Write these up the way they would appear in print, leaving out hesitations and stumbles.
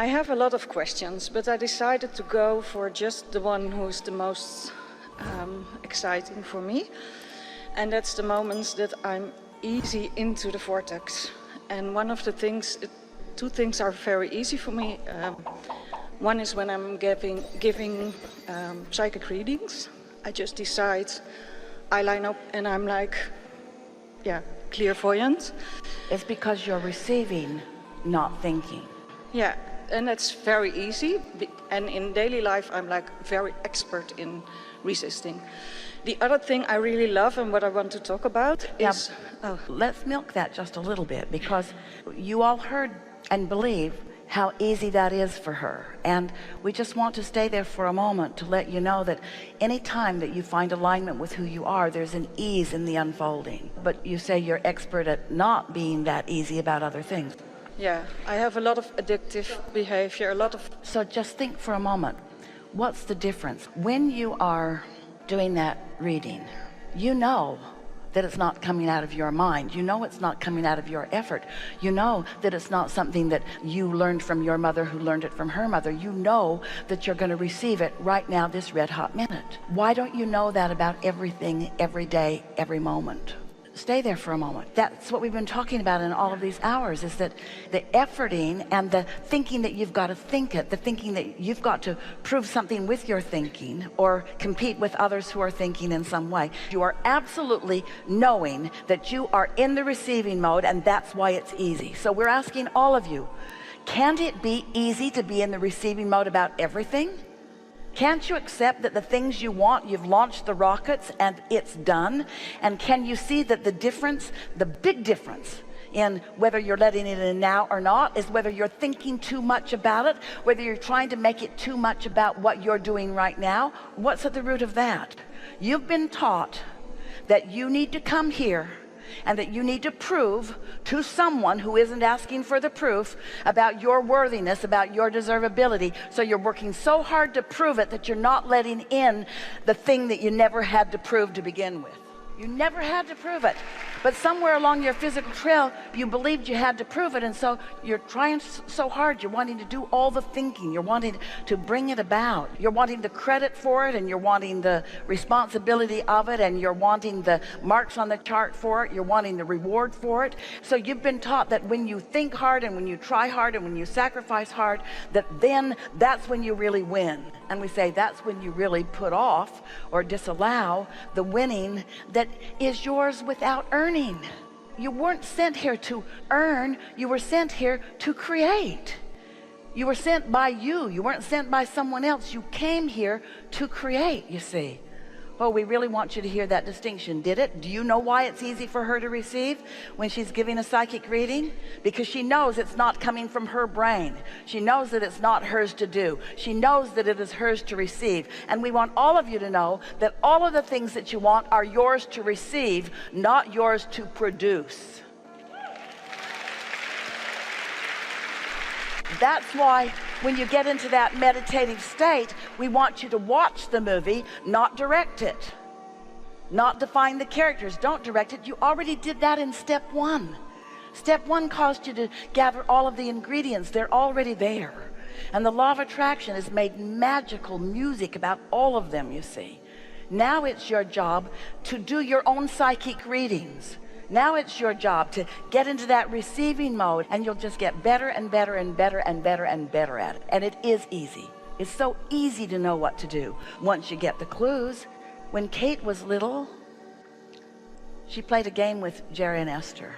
I have a lot of questions, but I decided to go for just the one who's the most exciting for me. And that's the moments that I'm easy into the vortex. And one of the things, two things are very easy for me. One is when I'm giving psychic readings. I just decide, I line up and I'm like, yeah, clairvoyant. It's because you're receiving, not thinking. Yeah, and that's very easy. And in daily life, I'm like very expert in resisting. The other thing I really love and what I want to talk about is... Let's milk that just a little bit, because you all heard and believe how easy that is for her. And we just want to stay there for a moment to let you know that any time that you find alignment with who you are, there's an ease in the unfolding. But you say you're expert at not being that easy about other things. Yeah, I have a lot of addictive behavior, a lot of... So just think for a moment, what's the difference? When you are doing that reading, you know that it's not coming out of your mind. You know it's not coming out of your effort. You know that it's not something that you learned from your mother who learned it from her mother. You know that you're going to receive it right now, this red hot minute. Why don't you know that about everything, every day, every moment? Stay there for a moment. That's what we've been talking about in all of these hours, is that the efforting and the thinking that you've got to think it, the thinking that you've got to prove something with your thinking or compete with others who are thinking in some way. You are absolutely knowing that you are in the receiving mode, and that's why it's easy. So we're asking all of you, can't it be easy to be in the receiving mode about everything? Can't you accept that the things you want, you've launched the rockets and it's done? And can you see that the difference, the big difference in whether you're letting it in now or not, is whether you're thinking too much about it, whether you're trying to make it too much about what you're doing right now? What's at the root of that? You've been taught that you need to come here and that you need to prove to someone who isn't asking for the proof about your worthiness, about your deservability. So you're working so hard to prove it that you're not letting in the thing that you never had to prove to begin with. You never had to prove it, but somewhere along your physical trail you believed you had to prove it, and so you're trying so hard. You're wanting to do all the thinking, you're wanting to bring it about, you're wanting the credit for it, and you're wanting the responsibility of it, and you're wanting the marks on the chart for it, you're wanting the reward for it. So you've been taught that when you think hard and when you try hard and when you sacrifice hard, that then that's when you really win. And we say that's when you really put off or disallow the winning that is yours without earning. You weren't sent here to earn, you were sent here to create. You were sent by you. You weren't sent by someone else. You came here to create, you see. Well, we really want you to hear that distinction. Did it? Do you know why it's easy for her to receive when she's giving a psychic reading? Because she knows it's not coming from her brain. She knows that it's not hers to do. She knows that it is hers to receive. And we want all of you to know that all of the things that you want are yours to receive, not yours to produce. That's why when you get into that meditative state, we want you to watch the movie, not direct it, not define the characters. Don't direct it. You already did that in step one. Step one caused you to gather all of the ingredients. They're already there. And the law of attraction has made magical music about all of them, you see. Now it's your job to do your own psychic readings. Now it's your job to get into that receiving mode, and you'll just get better and better and better and better and better at it. And it is easy. It's so easy to know what to do once you get the clues. When Kate was little, she played a game with Jerry and Esther.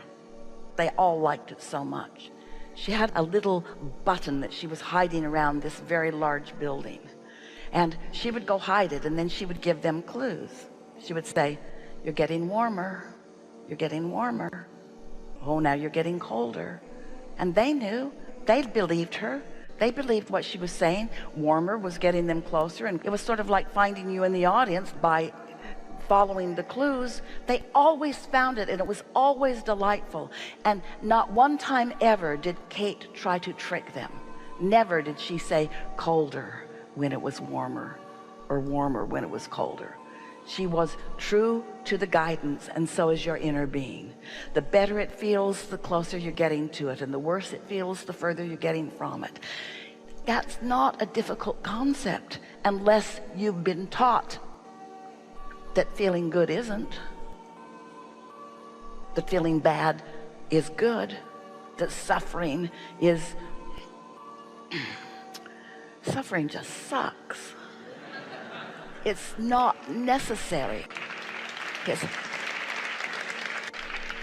They all liked it so much. She had a little button that she was hiding around this very large building. And she would go hide it, and then she would give them clues. She would say, "You're getting warmer. You're getting warmer. Oh, now you're getting colder." And they knew. They believed her. They believed what she was saying. Warmer was getting them closer, and it was sort of like finding you in the audience by following the clues. They always found it, and it was always delightful. And not one time ever did Kate try to trick them. Never did she say colder when it was warmer, or warmer when it was colder. She was true to the guidance, and so is your inner being. The better it feels, the closer you're getting to it, and the worse it feels, the further you're getting from it. That's not a difficult concept unless you've been taught that feeling good isn't, that feeling bad is good, that suffering suffering just sucks. It's not necessary. It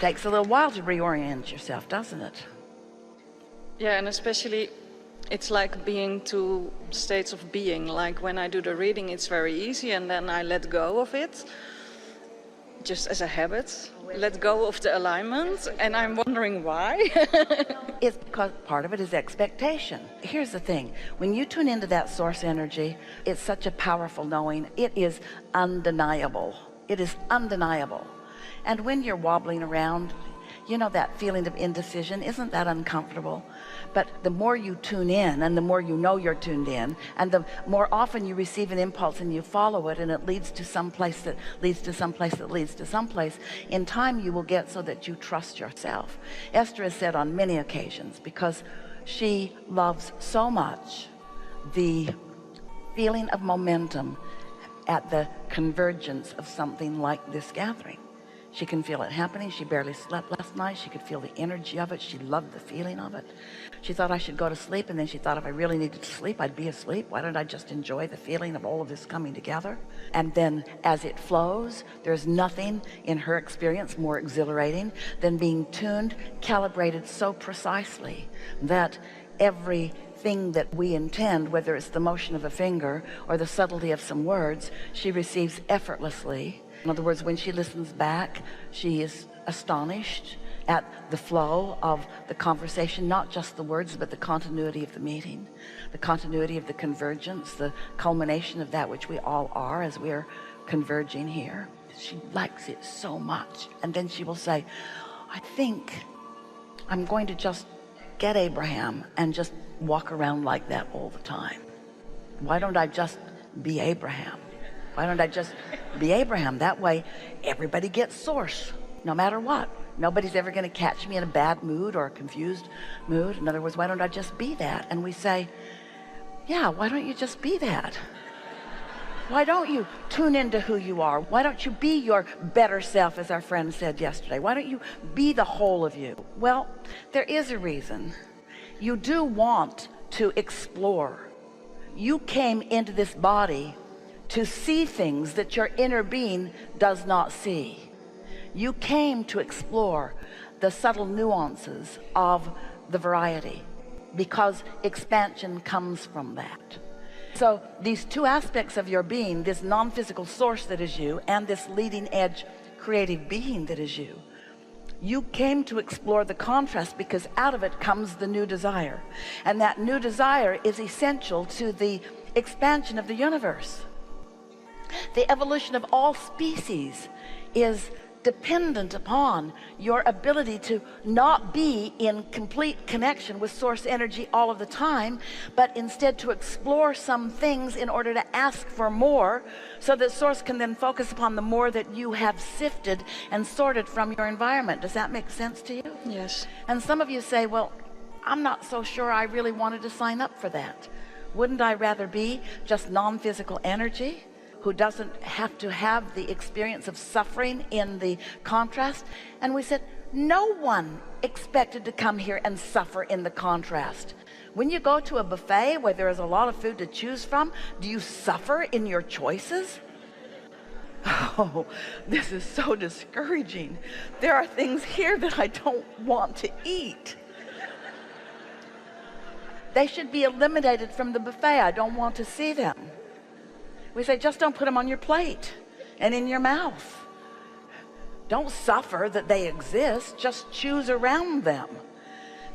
takes a little while to reorient yourself, doesn't it? Yeah, and especially it's like being two states of being. Like when I do the reading, it's very easy, and then I let go of it, just as a habit. Let go of the alignment, and I'm wondering why. It's because part of it is expectation. Here's the thing. When you tune into that source energy, it's such a powerful knowing. It is undeniable. It is undeniable. And when you're wobbling around, you know, that feeling of indecision, isn't that uncomfortable? But the more you tune in, and the more you know you're tuned in, and the more often you receive an impulse and you follow it, and it leads to some place that leads to some place that leads to some place, in time you will get so that you trust yourself. Esther has said on many occasions, because she loves so much the feeling of momentum at the convergence of something like this gathering. She can feel it happening. She barely slept last night. She could feel the energy of it. She loved the feeling of it. She thought I should go to sleep, and then she thought if I really needed to sleep, I'd be asleep. Why don't I just enjoy the feeling of all of this coming together? And then as it flows, there's nothing in her experience more exhilarating than being tuned, calibrated so precisely that everything that we intend, whether it's the motion of a finger or the subtlety of some words, she receives effortlessly. In other words, when she listens back, she is astonished at the flow of the conversation, not just the words, but the continuity of the meeting, the continuity of the convergence, the culmination of that which we all are as we're converging here. She likes it so much. And then she will say, I think I'm going to just get Abraham and just walk around like that all the time. Why don't I just be Abraham? Why don't I just be Abraham? That way everybody gets source, no matter what. Nobody's ever going to catch me in a bad mood or a confused mood. In other words, why don't I just be that? And we say, yeah, why don't you just be that? Why don't you tune into who you are? Why don't you be your better self, as our friend said yesterday? Why don't you be the whole of you? Well, there is a reason. You do want to explore. You came into this body to see things that your inner being does not see. You came to explore the subtle nuances of the variety, because expansion comes from that. So these two aspects of your being, this non-physical source that is you, and this leading edge creative being that is you, you came to explore the contrast, because out of it comes the new desire. And that new desire is essential to the expansion of the universe. The evolution of all species is dependent upon your ability to not be in complete connection with source energy all of the time, but instead to explore some things in order to ask for more, so that source can then focus upon the more that you have sifted and sorted from your environment. Does that make sense to you? Yes. And some of you say, well, I'm not so sure I really wanted to sign up for that. Wouldn't I rather be just non-physical energy who doesn't have to have the experience of suffering in the contrast? And we said, no one expected to come here and suffer in the contrast. When you go to a buffet where there is a lot of food to choose from, do you suffer in your choices? Oh, this is so discouraging. There are things here that I don't want to eat. They should be eliminated from the buffet. I don't want to see them. We say, just don't put them on your plate and in your mouth. Don't suffer that they exist. Just choose around them.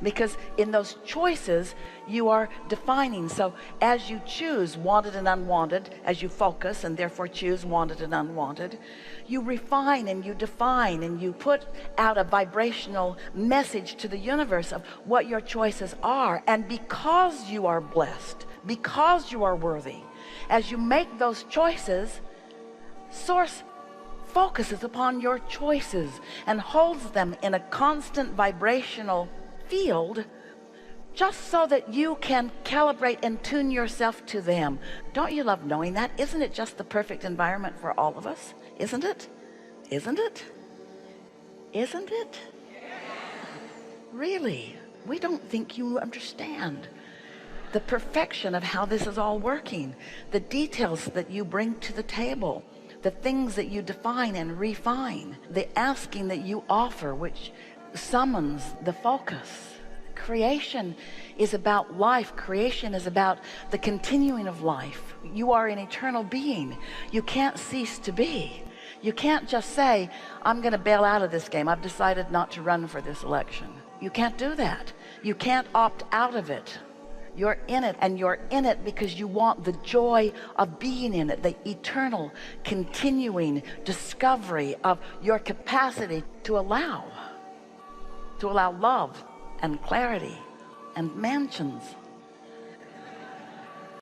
Because in those choices, you are defining. So as you choose wanted and unwanted, as you focus and therefore choose wanted and unwanted, you refine and you define and you put out a vibrational message to the universe of what your choices are. And because you are blessed, because you are worthy, as you make those choices, source focuses upon your choices and holds them in a constant vibrational field just so that you can calibrate and tune yourself to them. Don't you love knowing that? Isn't it just the perfect environment for all of us? Isn't it? Isn't it? Isn't it? Really? We don't think you understand the perfection of how this is all working, the details that you bring to the table, the things that you define and refine, the asking that you offer, which summons the focus. Creation is about life. Creation is about the continuing of life. You are an eternal being. You can't cease to be. You can't just say, I'm going to bail out of this game. I've decided not to run for this election. You can't do that. You can't opt out of it. You're in it, and you're in it because you want the joy of being in it, the eternal, continuing discovery of your capacity to allow love and clarity and mansions